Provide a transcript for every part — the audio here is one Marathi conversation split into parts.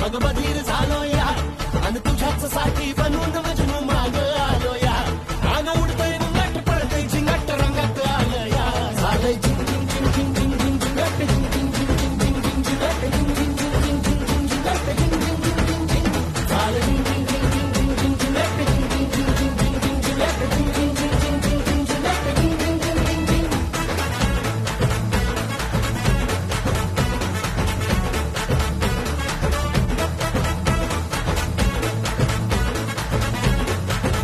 मग बधीर झालो या आणि तुझ्याच साठी बनून मजनू माग आलो या आग उडतय नट पडतय झिंगट रंगात आलं या झालंय झिंग झिंग झिंग झिंग झिंग झिंग झिंगट झिंग झिंग झिंग झिंग झिंग झिंग झिंगट झिंग झिंग झिंग झिंग झिंग झिंग झिंगट झिंग झिंग झिंग झिंग झिंग झालं झिंग झिंग झिंग झिंग झिंग झिंग झिंगट झिंग झिंग झिंग झिंग झिंग झिंग झिंग झिंगट झिंग झिंग झिंग झिंग झिंग झिंग झिंग झिंग झिंग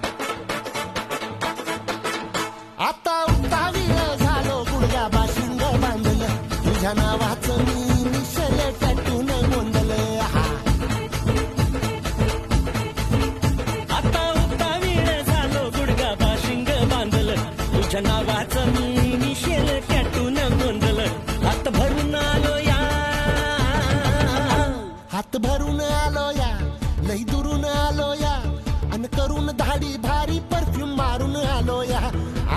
झिंग झिंग झिंग आता उतावीळ झालो गुडघा बाशिंग बांधलं तुझ्या नावाचं मी निशल टॅटून गोंधलं आता उतावीळ झालो गुडगा बाशिंग बांधलं तुझ्या नावाचं मी निशेल टॅटून गोंधलं हात भरून आलो या हात भरून आलो या लई दुरून आलो या अन करून धाडी भारी परफ्यूम मारून आलो या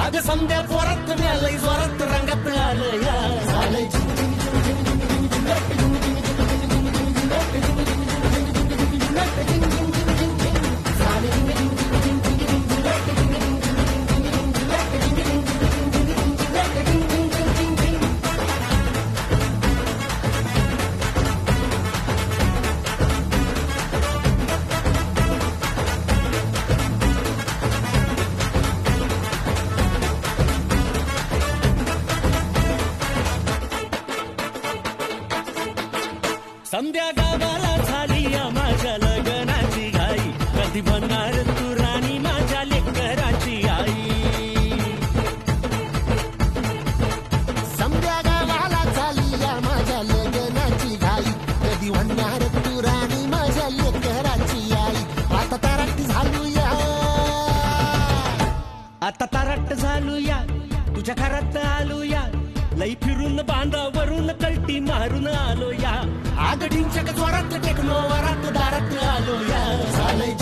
आग संध्या जोरात लई जोरात रंगात आलं या झालंय झिंग झिंग झिंग झिंग झिंग झिंग झिंगट झिंग झिंग झिंग झिंग झिंग झिंगट झिंग झिंग झिंग झिंग झिंग झिंगट झिंग झिंग झिंग झिंग झिंग झालंय झिंग झिंग झिंग झिंग झिंग झिंग झिंगट झिंग झिंग झिंग झिंग झिंग झिंग झिंगट झिंग झिंग झिंग झिंग झिंग झिंग झिंगट झिंग झिंग झिंग झिंग झिंग संध्या गावाला झाली या माझ्या लग्नाची घाई कधी बनणार तू राणी माझ्या लेकराची आई समद्या गावाला झाली या माझ्या लग्नाची घाई कधी म्हणणार तू राणी माझ्या लेकराची आई आता ताराटी झालो या आता तारट झालो या तुझ्या घरात आलो या लई फिरून बांधावरून कलटी मारून आलो या आग ढिंचक जोरात टेक्नो वरात दारात आलो या झालंय